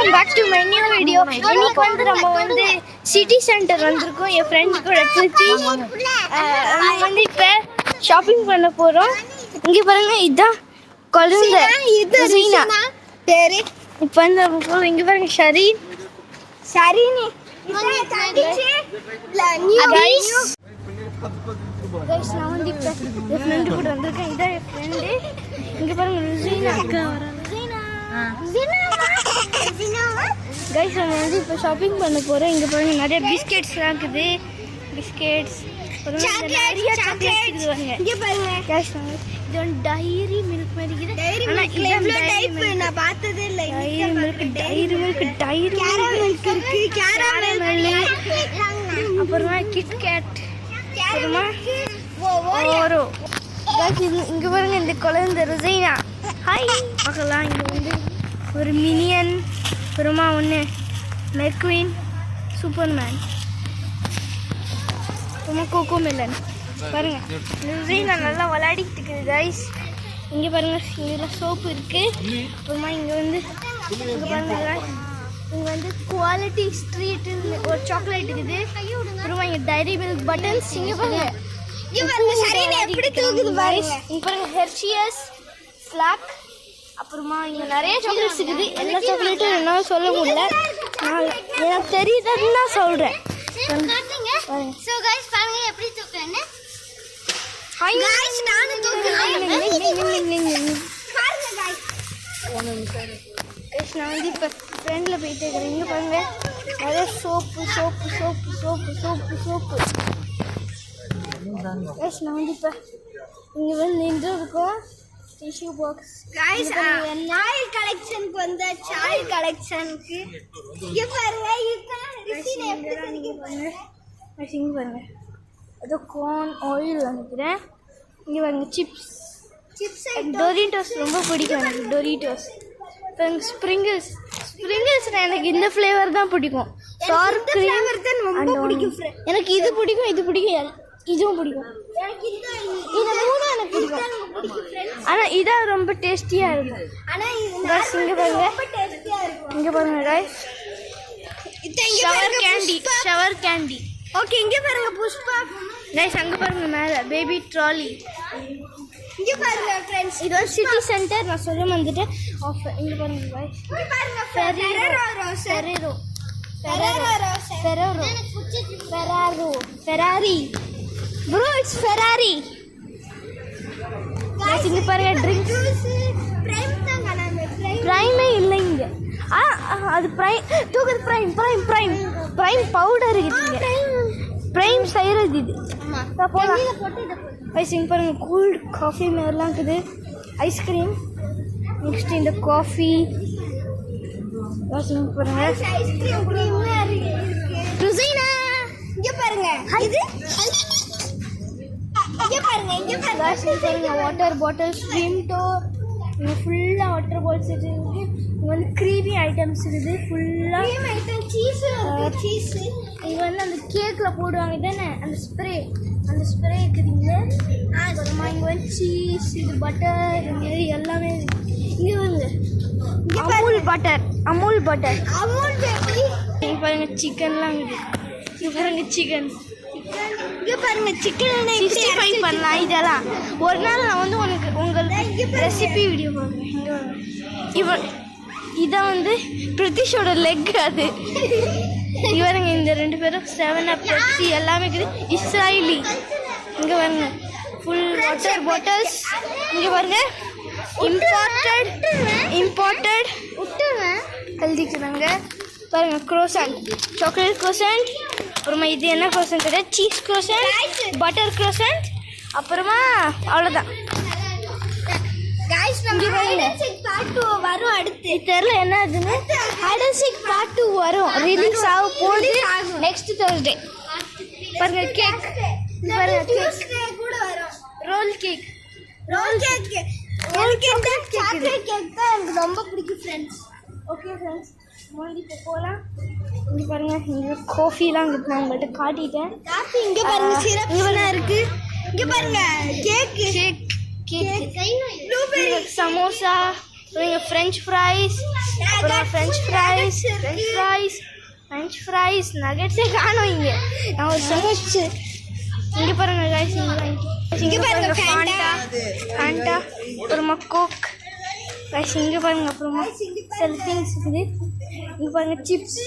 Welcome back to my new video. இன்னைக்கு வந்து நம்ம வந்து சிட்டி சென்டர் வந்திருக்கோம் என் ஃப்ரெண்ட்ஸ் கூட திருச்சி. நம்ம வந்து இப்போ ஷாப்பிங் பண்ண போகிறோம். இங்கே பாருங்க, இதுதான் குழந்தை சீனா பேரு. இப்போ வந்து நம்ம இங்கே பாருங்க ஷரீன் ஷரீனி நான் வந்து இப்போ என் ஃப்ரெண்டு கூட வந்திருக்கேன். இதான் என் ஃப்ரெண்டு. இங்கே பாருங்க ருசீனா அக்கா வராங்க. கைஸ் நம்ம வந்து இப்போ ஷாப்பிங் பண்ண போகிறோம். இங்கே பாருங்க நிறைய பிஸ்கெட்ஸ்லாம் இருக்குது. பிஸ்கெட்ஸ் நிறைய சாக்லேட் வருங்க. இங்கே பாருங்க கைஸ், இது வந்து டைரி மில்க் மாதிரி இருக்குது. நான் பார்த்ததே இல்லை. டைரி மில்க் இருக்கு, கேரமல், அப்புறமா கிட்கேட், அப்புறமா ஓரோ. இங்கே பாருங்க இந்த குழந்தை ருசைனா ஹாய் பார்க்கலாம். இங்கே வந்து ஒரு மினியன், அப்புறமா ஒன்று மெர்க்வீன், சூப்பர்மேன், அப்புறமா கோகோ மெலன். பாருங்க ருசைனா நல்லா விளையாடிட்டு இருக்குது கைஸ். இங்கே பாருங்க இங்கெல்லாம் சோப்பு இருக்குது. அப்புறமா இங்கே வந்து இங்கே பாருங்க இங்கே வந்து குவாலிட்டி ஸ்ட்ரீட்டுன்னு ஒரு சாக்லேட் இருக்குது. அப்புறமா இங்கே டைரி மில்க் பட்டன்ஸ். இங்கே பாருங்க எப்படி தூக்குது பாருங்க. இங்கே பாருங்க ஹெர்ஷியஸ் ஃப்ளாக். அப்புறமா இங்கே நிறைய சாக்லேட்ஸ் இருக்குது. எல்லா சாக்லேட்டும் என்னால் சொல்ல முடியல, நான் எனக்கு தெரியுதுன்னு நான் சொல்கிறேன். நான் வந்து இப்போ ஃப்ரெண்டில் போயிட்டு இருக்கிறேன். இங்கே பாருங்க நிறைய soap soap soap soap soap soap. நான் வந்து இப்போ இங்கே வந்து நின்று இருக்கோம். டிஷ்யூ பாக்ஸ் गाइस, நாய் கலெக்ஷனுக்கு வந்த சாய் கலெக்ஷனுக்கு இங்க பாருங்க. இதுதான் ரிசீன் எப்படி பண்ணிருக்காங்க. இங்க பாருங்க அது கார்ன் ஆயில் நினைக்கிறேன். இங்க பாருங்க சிப்ஸ் டோரிட்டோஸ் ரொம்ப பிடிக்கும் எனக்கு. டோரிட்டோஸ், ஸ்ப்ரிங்கிள்ஸ் எனக்கு இந்த ஃப்ளேவர் தான் பிடிக்கும். சார் கிரீம் ரொம்ப பிடிக்கும். எனக்கு இது பிடிக்கும், இது பிடிக்கும், இதுவும் பிடிக்கும். இது மூணும் எனக்கு பிடிக்கும். ஆனால் இதான் ரொம்ப டேஸ்டியாக இருக்கும். இங்கே பாருங்க, இங்கே பாருங்க கைஸ், ஷவர் கேண்டி. ஓகே இங்கே பாருங்க புஷ்பா கைஸ். அங்கே பாருங்க மேலே பேபி ட்ராலி. இங்கே பாருங்க ஃப்ரெண்ட்ஸ், இது ஒரு சிட்டி சென்டர். நான் சொல்ல வந்துட்டேன். இங்கே பாருங்க guys, Ferrari bro, it's Ferrari. இங்கே பாருங்க ட்ரிங்க்ஸ். ப்ரைமே இல்லை இங்கே. அது ப்ரைம் தூக்குது. ப்ரைம் பவுடர் இருக்குது. ப்ரைம் செய்கிறது இது போகலாம். இங்கே பாருங்க கூல்டு காஃபி மாதிரிலாம் இருக்குது. ஐஸ்கிரீம், நெக்ஸ்ட் இந்த காஃபி. இங்கே பாருங்க ருசைனா. இங்கே பாருங்க இது இங்கே பாருங்க வாட்டர் பாட்டில், ஸ்ட்ரீம் டோர். இங்கே ஃபுல்லாக வாட்டர் பாட்டில்ஸ் இருக்குது. இங்கே வந்து க்ரீமி ஐட்டம்ஸ் இருக்குது ஃபுல்லாக. சீஸு இங்கே வந்து அந்த கேக்கில் போடுவாங்க தானே, அந்த ஸ்ப்ரே இருக்குதுங்க. அப்புறமா இங்கே வந்து சீஸ், இது பட்டர், இந்த மாதிரி எல்லாமே இருக்குது. இங்கே வந்து அமுல் பட்டர். இங்கே பாருங்க சிக்கன்லாம் இருக்குது. இங்கே பாருங்க சிக்கன். இங்கே பாருங்க சிக்கன் 65 பண்ணலாம். இதெல்லாம் ஒரு நாள் நான் வந்து உங்களுக்கு ரெசிபி வீடியோ பார்க்குறேன். இதான் வந்து பிரிட்டிஷோட லெக். அது இவருங்க இந்த ரெண்டு பேரும் 7up பெப்சி எல்லாமே இருக்குது. இஸ்ராயலி. இங்கே பாருங்க ஃபுல் வாட்டர் பாட்டில்ஸ். இங்கே பாருங்க இம்போர்ட்டட் எழுதிக்கிறாங்க. பாருங்க க்ரோசன்ட், சாக்லேட் க்ரோசன்ட். அப்புறமா இது என்ன க்ரோசன்ட் கிடையாது, சீஸ் க்ரோசன்ட், பட்டர் க்ரோசன்ட். அப்புறமா அவ்வளோதான். வரும் அடுத்து தெரியல என்ன அதுன்னு. ஹைடன்சிக் பார்ட் 2 வரும், ரிலீஸ் ஆக போகுது நெக்ஸ்ட் Thursday. பாருங்க கேக், பாருங்க கேக் கூட வரும். ரோல் கேக் சாக்லேட் கேக் தான் எனக்கு ரொம்ப பிடிக்கும் ஃப்ரெண்ட்ஸ். ஓகே ஃப்ரெண்ட்ஸ், இப்போ போகலாம். இங்கே பாருங்க இங்கே காஃபிலாம் இருக்குது. நான் உங்கள்கிட்ட காட்டிட்டேன். காஃபி இங்கே பாருங்க, சிரப்லாம் இருக்குது. இங்கே பாருங்க கேக், ப்ளூபெர்ரி, சமோசா, இங்கே ஃப்ரெஞ்ச் ஃப்ரைஸ், அப்புறம் ஃப்ரெஞ்ச் ஃப்ரைஸ் நகட்ஸே காணும் இங்கே. நான் ஒரு சமைச்சு இங்கே பாருங்க கைஸ், இங்கே பாருங்க ஃபேண்டா, அப்புறமா கோக் கைஸ், இங்கே பாருங்க. அப்புறமா சில திங்ஸ் இருக்குது. இங்கே பாருங்க சிப்ஸ்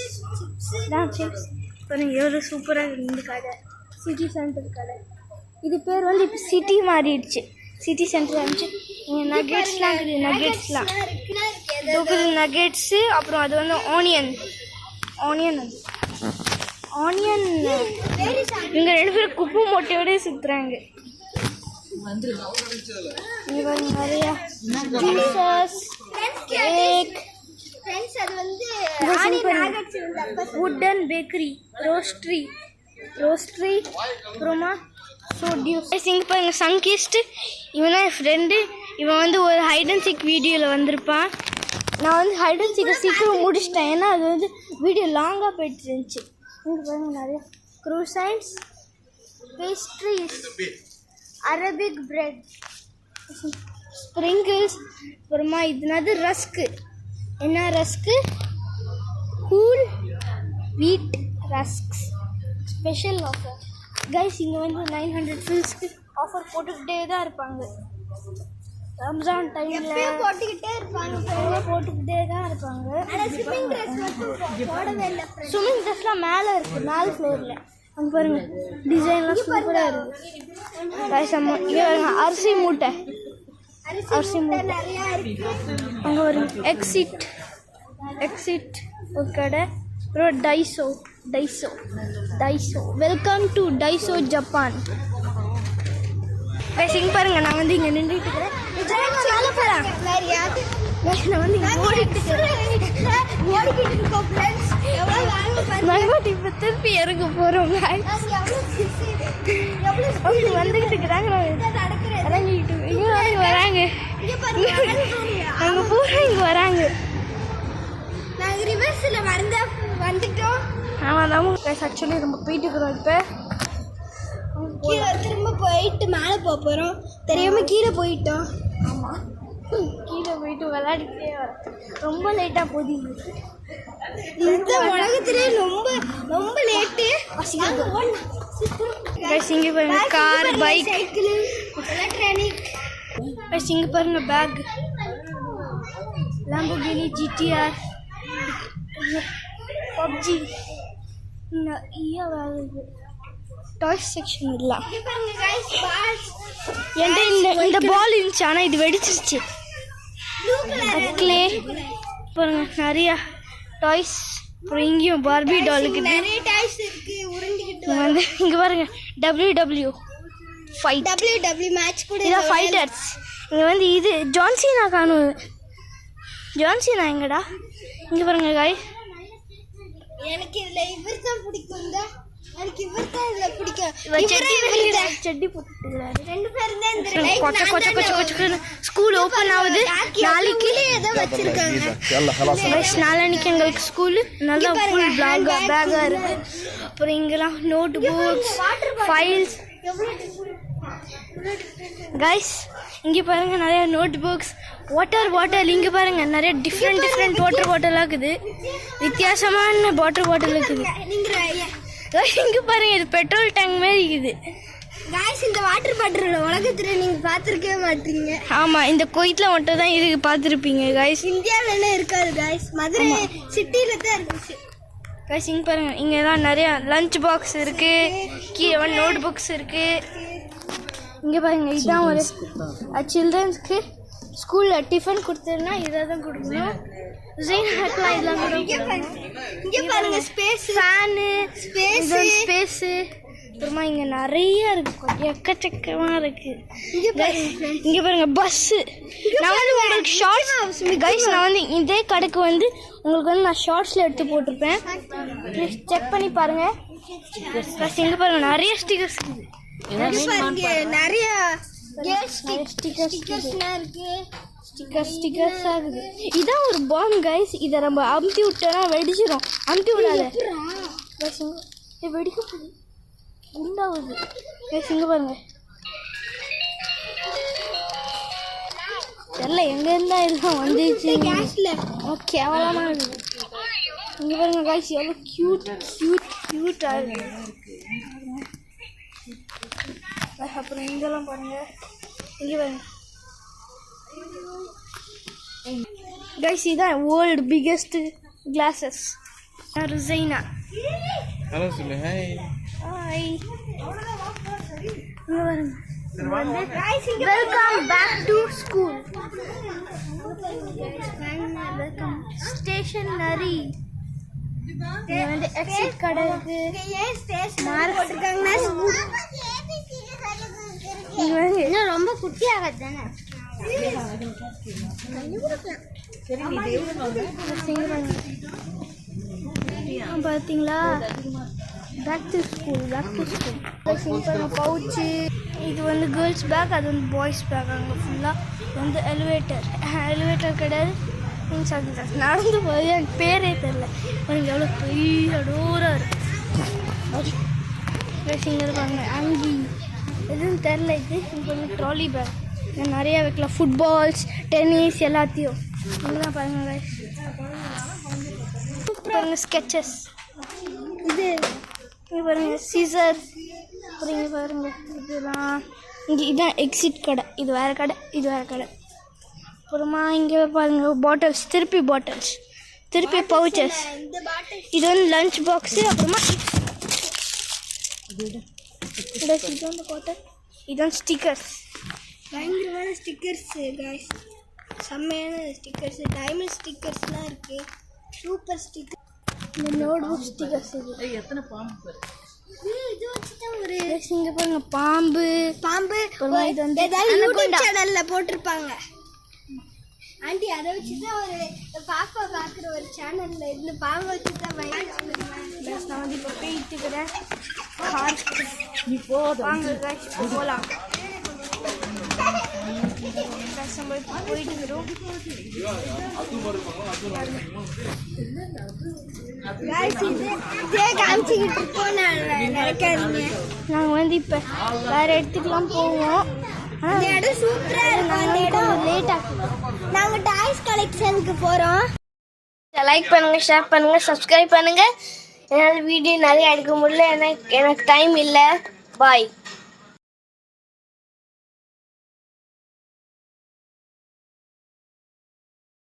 பாருங்க எவ்வளோ சூப்பராக இருக்குது இந்த கடை. சிட்டி சென்டர் கடை. இது பேர் வந்து இப்போ சிட்டி மாறிடுச்சு. சிட்டி சென்டர் இருந்துச்சு. இங்கே நகெட்ஸ்லாம் இருக்குது. நகெட்ஸு, அப்புறம் அது வந்து ஆனியன் இவங்க 2 பேரும் குப்பை மூட்டையோட சுற்றுறாங்க. இங்கே பாருங்க நிறையா ஜூஸஸ், கேக், வுட்டன் பேக்கரி, ரோஸ்ட்ரி, அப்புறமா இங்கே பாருங்க சங்கிஸ்ட். இவன் தான் என் ஃப்ரெண்டு. இவன் வந்து ஒரு ஹைட் அண்ட் சீக் வீடியோவில் வந்திருப்பான். நான் வந்து ஹைட் அண்ட் சீக்கை சீக்கிரம் முடிச்சிட்டேன், ஏன்னா அது வந்து வீடியோ லாங்காக போயிட்டு இருந்துச்சு. இங்கே பாருங்க நிறைய க்ரூசைன்ஸ், பேஸ்ட்ரீஸ், அரபிக் பிரெட், ஸ்ப்ரிங்கிள்ஸ், அப்புறமா இதுனாது ரஸ்க்கு. என்ன ரஸ்க்கு? கூல் வீட் ரஸ்க்ஸ் ஸ்பெஷல் ஆஃபர் கைஸ். இங்கே வந்து 900 ஃபில்ஸ்க்கு ஆஃபர் போட்டுக்கிட்டே தான் இருப்பாங்க. ரம்ஜான் டைமில் போட்டுக்கிட்டே தான் இருப்பாங்க. ஸ்விம்மிங் ட்ரெஸ்லாம் மேலே இருக்குது, மேலே ஃப்ளோரில். அங்கே பாருங்க டிசைன்லாம் சூப்பராக இருக்குது கைஸ். இங்கே பாருங்க அரிசி மூட்டை அங்கே வருங்க. எக்ஸிட் ஒரு கடை. அப்புறம் Daiso welcome to Daiso Japan guys. இங்கே பாருங்க நான் வந்து இங்கே நின்றுட்டு இருக்கிறேன். நான் வந்து இப்போ திருப்பி இறங்க போகிறோம். வந்துக்கிட்டு இருக்கிறாங்க, இறங்கிட்டு இங்கே வராங்க. அங்கே பூரா இங்கே வராங்க. நாங்கள் ரிவர்ஸில் வந்துட்டோம். ஆமாம் தான் கைஸ். ஆக்சுவலி நம்ம போயிட்டு இருக்கிறோம். இப்போ கீழே திரும்ப போயிட்டு மேலே போகிறோம். தெரியாமல் கீழே போயிட்டோம். ஆமாம், கீழே போயிட்டு விளையாடிக்கிட்டே வரோம். ரொம்ப லேட்டாக போகுது. இந்த உலகத்திலே ரொம்ப லேட்டு. இங்கே பாருங்க கார், பைக், சைக்கிள், எலக்ட்ரானிக். இங்கே பாருங்க bag, Lamborghini, GTR, PUBG. Toys section இல்லை. என்கிட்ட இந்த பால் இருந்துச்சு, ஆனால் இது வெடிச்சிருச்சு. க்ளே பாருங்க நிறையா டாய்ஸ். அப்புறம் இங்கேயும் பார்பி டாலுக்கு நிறைய டாய்ஸ் இருக்கு. வந்து இங்கே பாருங்க WW மேட்ச் கூட இதான் ஃபைட்டர்ஸ். இங்கே வந்து இது ஜான்சினா காணும். ஜான்சினா எங்கடா? இங்கே பாருங்க காய். எனக்கு இதில் இவர் தான் பிடிக்கும். எனக்கு இவர் தான் இதில் பிடிக்கும். செட்டி போட்டுக்கிறாரு. 2 பேரும் தான் இந்த ஸ்கூல் ஓப்பன் ஆகுது நாளைக்கு. ஏதோ வச்சிருக்காங்க. நாளைக்கு எங்களுக்கு ஸ்கூலு நல்லா ஃபுல் பேக்காக இருக்குது. அப்புறம் இங்கெல்லாம் நோட் புக்ஸ், ஃபைல்ஸ். கைஸ் இங்கே பாருங்க நிறைய நோட் புக்ஸ், வாட்டர் பாட்டில். இங்கே பாருங்க நிறைய டிஃப்ரெண்ட் வாட்டர் பாட்டிலாக இருக்குது. வித்தியாசமான வாட்டர் பாட்டில் இருக்குது. இங்கே பாருங்க இது பெட்ரோல் டேங்க் மாதிரி இருக்குது. காய்ஸ் இந்த வாட்டர் பாட்டில் உலகத்தில் நீங்கள் பார்த்துருக்கவே மாட்டீங்க. ஆமாம், இந்த கோயிட்டில் மட்டும் தான் இதுக்கு பார்த்துருப்பீங்க காய்ஸ். இந்தியாவிலலாம் இருக்காது காய்ஸ், மதுரை சிட்டியில் தான் இருந்துச்சு காய்ஸ். இங்கே பாருங்க இங்கே தான் நிறையா லஞ்ச் பாக்ஸ் இருக்குது, கீழே நோட் புக்ஸ் இருக்குது. இங்கே பாருங்க இதுதான் ஒரு சில்ட்ரன்ஸ்க்கு ஸ்கூலில் டிஃபன் கொடுத்துருன்னா இதை தான் கொடுக்கணும். ஜெயினாக்கெலாம் இதெல்லாம் கொடுக்கணும். இங்கே பாருங்க ஸ்பேஸ், ஃபேனு, ஸ்பேஸு. அப்புறமா இங்கே நிறைய இருக்குது, எக்கச்சக்கமாக இருக்குது. இங்கே பாருங்க பஸ்ஸு. நான் வந்து உங்களுக்கு ஷார்ட்ஸ் கைஸ், நான் வந்து இதே கடைக்கு வந்து உங்களுக்கு வந்து நான் ஷார்ட்ஸில் எடுத்து போட்டிருப்பேன். செக் பண்ணி பாருங்கள். இங்கே பாருங்க நிறைய ஸ்டிக்கர்ஸ் இருக்குது. நிறைய ஸ்டிக்கர்ஸ் ஆகுது. இதான் ஒரு பாம் கைஸ். இதை நம்ம அமுத்தி விட்டோன்னா வெடிச்சிடும். அமுத்தி விடாத, வெடிக்க போகுது, குண்டாகுது கைஸ். இங்கே பாருங்க தெரியல எங்கே இருந்தால் எல்லாம் வந்துச்சு கேஷில் கேவலமாக இருக்குது. இங்கே பாருங்க காய்ச்சி எவ்வளோ க்யூட்டாக இருக்கு. அப்புறம் இங்கெல்லாம் பாருங்கள், இங்கே பாருங்க கைஸ், இதுதான் வேர்ல்டு பிக்கெஸ்ட் கிளாஸஸ். ருசைனா ஹலோ சொல்லு. Hi hi. Welcome back to school. Welcome stationery. இங்க வந்து எக்ஸிட் கடை இருக்கு. மார்க் போட்டுருக்காங்கன்னா இன்னும் ரொம்ப குட்டியாக தானே பார்த்தீங்களா? Back to school pouch. இது வந்து கேர்ள்ஸ் பேக், அது வந்து பாய்ஸ் பேக். அங்கே ஃபுல்லாக வந்து எலிவேட்டர் கிடையாது. மீன்ஸ் அது நடந்து போய் எனக்கு பேரே தெரில. எனக்கு எவ்வளோ பெரிய டோராக இருக்குது. இங்கே இருப்பாங்க அங்கி எதுவும் தெரில. இது கொஞ்சம் ட்ராலி பேக் நிறைய வைக்கலாம். ஃபுட்பால்ஸ், டென்னிஸ் எல்லாத்தையும் இதெல்லாம் பாருங்க. பாருங்க ஸ்கெச்சஸ். இது இங்கே பாருங்க சீசர். அப்புறம் இங்கே பாருங்க இதெல்லாம். இங்கே இதுதான் எக்ஸிட் கடை. இது வேறு கடை, இது வேறு கடை. அப்புறமா இங்கே பாருங்க பாட்டில்ஸ், திருப்பி பவுச்சஸ். இது வந்து லஞ்ச் பாக்ஸு. அப்புறமா இதுதான் பாட்டில். இதுதான் ஸ்டிக்கர்ஸ். பயங்கரமான ஸ்டிக்கர்ஸு காய்ஸ், செம்மையான ஸ்டிக்கர்ஸு. டைமண்ட் ஸ்டிக்கர்ஸ்லாம் இருக்குது. Super sticker. இந்த நோட் புக் ஸ்டிக்கர்ஸ். இது எத்தனை பாம்பு இது வச்சுட்டு ஒரு இங்கே பாருங்க பாம்பு. இது வந்து ஏதாவது யூடியூப் சேனலில் போட்டிருப்பாங்க ஆண்டி. அதை வச்சு தான் ஒரு பாப்பா பார்க்குற ஒரு சேனலில் இந்த பாம்பை வச்சு தான் நான் வந்து இப்போ போயிட்டுக்கிறேன். நீ போதும் வாங்க போகலாம். போயிட்டு நாங்கள் வந்து இப்போ வேறு இடத்துக்குலாம் போவோம். அந்த இடம் சூப்பராக இருக்கும். அந்த இடம் லேட் ஆகும். நாங்கள் டாய்ஸ் கலெக்ஷனுக்கு போகிறோம். லைக் பண்ணுங்கள், ஷேர் பண்ணுங்கள், சப்ஸ்கிரைப் பண்ணுங்கள். என்னால் வீடியோ நிறைய எடுக்க முடியல, எனக்கு டைம் இல்லை. பாய்.